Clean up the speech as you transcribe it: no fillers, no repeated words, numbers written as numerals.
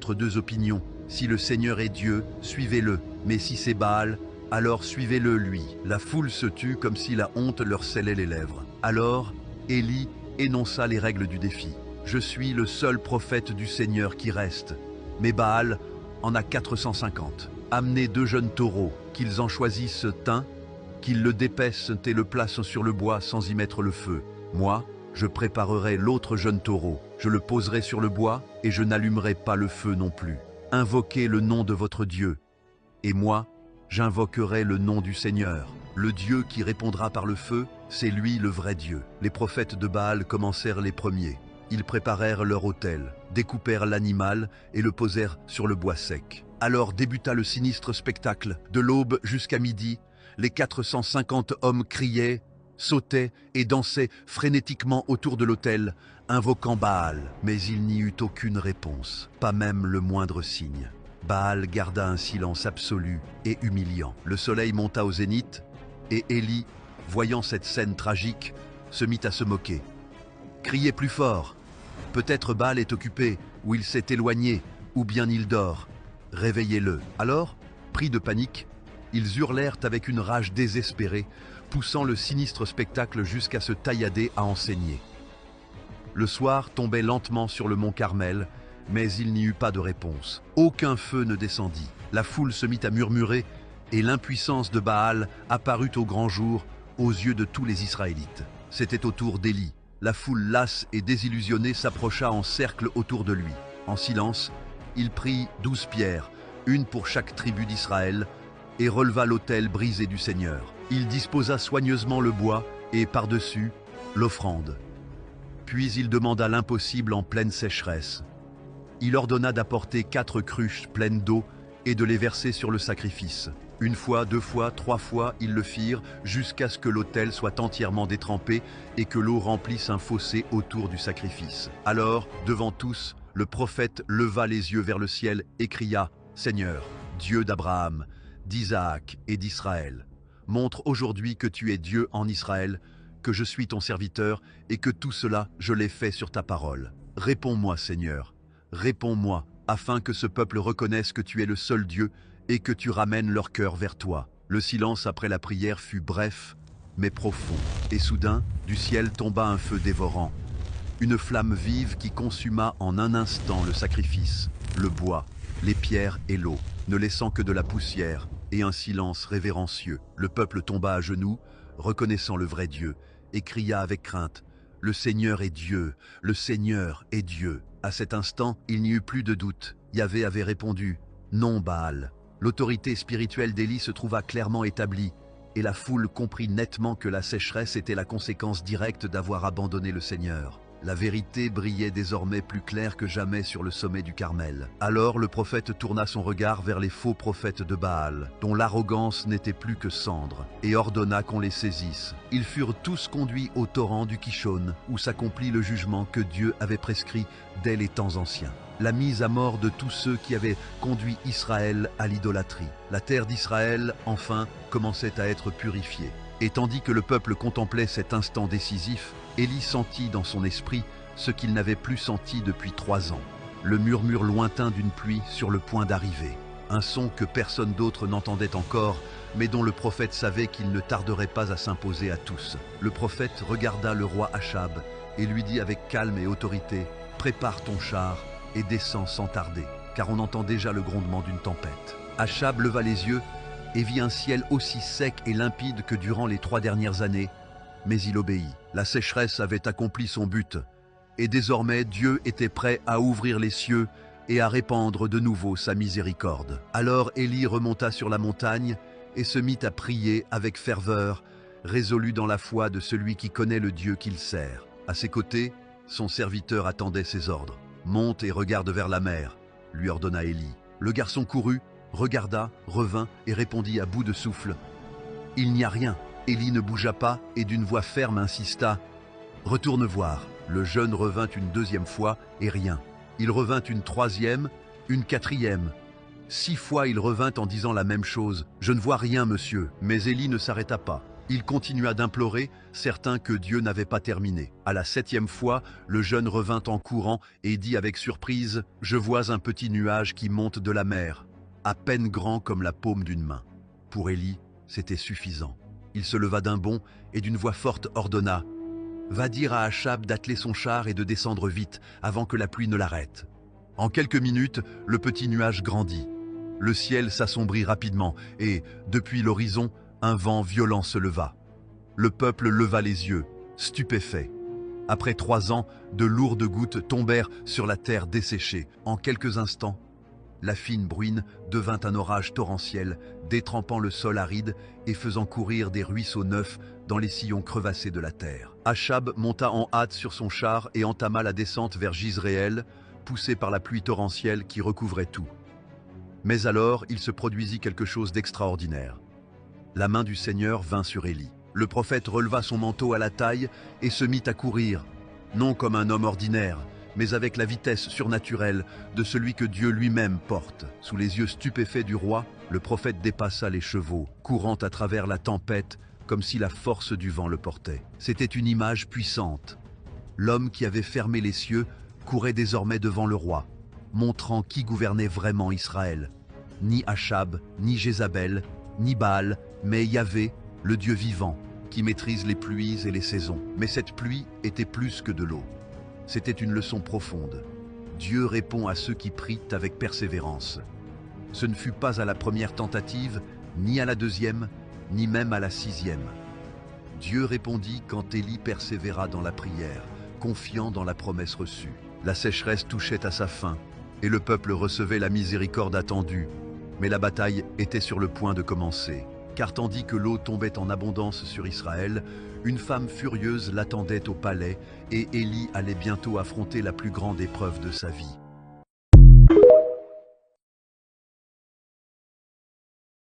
entre deux opinions. Si le Seigneur est Dieu, suivez-le. Mais si c'est Baal, alors suivez-le lui. La foule se tut comme si la honte leur scellait les lèvres. Alors, Élie énonça les règles du défi. Je suis le seul prophète du Seigneur qui reste. Mais Baal en a 450. Amenez 2 jeunes taureaux, qu'ils en choisissent un, qu'ils le dépaissent et le placent sur le bois sans y mettre le feu. Moi, je préparerai l'autre jeune taureau. Je le poserai sur le bois et je n'allumerai pas le feu non plus. Invoquez le nom de votre Dieu. Et moi, j'invoquerai le nom du Seigneur. Le Dieu qui répondra par le feu, c'est lui le vrai Dieu. Les prophètes de Baal commencèrent les premiers. Ils préparèrent leur autel, découpèrent l'animal et le posèrent sur le bois sec. Alors débuta le sinistre spectacle. De l'aube jusqu'à midi, les 450 hommes criaient, sautaient et dansaient frénétiquement autour de l'autel, invoquant Baal. Mais il n'y eut aucune réponse, pas même le moindre signe. Baal garda un silence absolu et humiliant. Le soleil monta au zénith et Élie, voyant cette scène tragique, se mit à se moquer. « Criez plus fort! Peut-être Baal est occupé, ou il s'est éloigné, ou bien il dort. Réveillez-le. » Alors, pris de panique, ils hurlèrent avec une rage désespérée, poussant le sinistre spectacle jusqu'à se taillader à enseigner. Le soir tombait lentement sur le mont Carmel, mais il n'y eut pas de réponse. Aucun feu ne descendit. La foule se mit à murmurer, et l'impuissance de Baal apparut au grand jour aux yeux de tous les Israélites. C'était au tour d'Élie. La foule lasse et désillusionnée s'approcha en cercle autour de lui. En silence, il prit 12 pierres, une pour chaque tribu d'Israël, et releva l'autel brisé du Seigneur. Il disposa soigneusement le bois et, par-dessus, l'offrande. Puis il demanda l'impossible en pleine sécheresse. Il ordonna d'apporter 4 cruches pleines d'eau et de les verser sur le sacrifice. 1 fois, 2 fois, 3 fois, ils le firent, jusqu'à ce que l'autel soit entièrement détrempé et que l'eau remplisse un fossé autour du sacrifice. Alors, devant tous, le prophète leva les yeux vers le ciel et cria « Seigneur, Dieu d'Abraham, d'Isaac et d'Israël, montre aujourd'hui que tu es Dieu en Israël, que je suis ton serviteur et que tout cela je l'ai fait sur ta parole. Réponds-moi, Seigneur, réponds-moi, afin que ce peuple reconnaisse que tu es le seul Dieu et que tu ramènes leur cœur vers toi. » Le silence après la prière fut bref, mais profond. Et soudain, du ciel tomba un feu dévorant. Une flamme vive qui consuma en un instant le sacrifice, le bois, les pierres et l'eau, ne laissant que de la poussière et un silence révérencieux. Le peuple tomba à genoux, reconnaissant le vrai Dieu, et cria avec crainte « Le Seigneur est Dieu, le Seigneur est Dieu !» À cet instant, il n'y eut plus de doute. Yahvé avait répondu « Non, Baal !» L'autorité spirituelle d'Élie se trouva clairement établie, et la foule comprit nettement que la sécheresse était la conséquence directe d'avoir abandonné le Seigneur. La vérité brillait désormais plus claire que jamais sur le sommet du Carmel. Alors le prophète tourna son regard vers les faux prophètes de Baal, dont l'arrogance n'était plus que cendre, et ordonna qu'on les saisisse. Ils furent tous conduits au torrent du Kishon, où s'accomplit le jugement que Dieu avait prescrit dès les temps anciens. La mise à mort de tous ceux qui avaient conduit Israël à l'idolâtrie. La terre d'Israël, enfin, commençait à être purifiée. Et tandis que le peuple contemplait cet instant décisif, Élie sentit dans son esprit ce qu'il n'avait plus senti depuis 3 ans. Le murmure lointain d'une pluie sur le point d'arriver. Un son que personne d'autre n'entendait encore, mais dont le prophète savait qu'il ne tarderait pas à s'imposer à tous. Le prophète regarda le roi Achab et lui dit avec calme et autorité « Prépare ton char et descends sans tarder, car on entend déjà le grondement d'une tempête. » Achab leva les yeux et vit un ciel aussi sec et limpide que durant les 3 dernières années, mais il obéit. La sécheresse avait accompli son but, et désormais Dieu était prêt à ouvrir les cieux et à répandre de nouveau sa miséricorde. Alors Élie remonta sur la montagne et se mit à prier avec ferveur, résolu dans la foi de celui qui connaît le Dieu qu'il sert. À ses côtés, son serviteur attendait ses ordres. « Monte et regarde vers la mer », lui ordonna Élie. Le garçon courut, regarda, revint et répondit à bout de souffle « Il n'y a rien ». Élie ne bougea pas et d'une voix ferme insista « Retourne voir ». Le jeune revint une 2e fois et rien. Il revint une 3e, une 4e. 6 fois il revint en disant la même chose « Je ne vois rien, monsieur ». Mais Élie ne s'arrêta pas. Il continua d'implorer, certain que Dieu n'avait pas terminé. À la 7e fois, le jeune revint en courant et dit avec surprise « Je vois un petit nuage qui monte de la mer, à peine grand comme la paume d'une main. » Pour Élie, c'était suffisant. Il se leva d'un bond et d'une voix forte ordonna « Va dire à Achab d'atteler son char et de descendre vite, avant que la pluie ne l'arrête. » En quelques minutes, le petit nuage grandit. Le ciel s'assombrit rapidement et, depuis l'horizon, un vent violent se leva. Le peuple leva les yeux, stupéfait. Après 3 ans, de lourdes gouttes tombèrent sur la terre desséchée. En quelques instants, la fine bruine devint un orage torrentiel, détrempant le sol aride et faisant courir des ruisseaux neufs dans les sillons crevassés de la terre. Achab monta en hâte sur son char et entama la descente vers Jizréel, poussé par la pluie torrentielle qui recouvrait tout. Mais alors, il se produisit quelque chose d'extraordinaire. La main du Seigneur vint sur Élie. Le prophète releva son manteau à la taille et se mit à courir, non comme un homme ordinaire, mais avec la vitesse surnaturelle de celui que Dieu lui-même porte. Sous les yeux stupéfaits du roi, le prophète dépassa les chevaux, courant à travers la tempête, comme si la force du vent le portait. C'était une image puissante. L'homme qui avait fermé les cieux courait désormais devant le roi, montrant qui gouvernait vraiment Israël. Ni Achab, ni Jézabel, ni Baal, mais Yahvé, le Dieu vivant, qui maîtrise les pluies et les saisons. Mais cette pluie était plus que de l'eau. C'était une leçon profonde. Dieu répond à ceux qui prient avec persévérance. Ce ne fut pas à la première tentative, ni à la 2e, ni même à la 6e. Dieu répondit quand Élie persévéra dans la prière, confiant dans la promesse reçue. La sécheresse touchait à sa fin, et le peuple recevait la miséricorde attendue. Mais la bataille était sur le point de commencer, car tandis que l'eau tombait en abondance sur Israël, une femme furieuse l'attendait au palais et Élie allait bientôt affronter la plus grande épreuve de sa vie.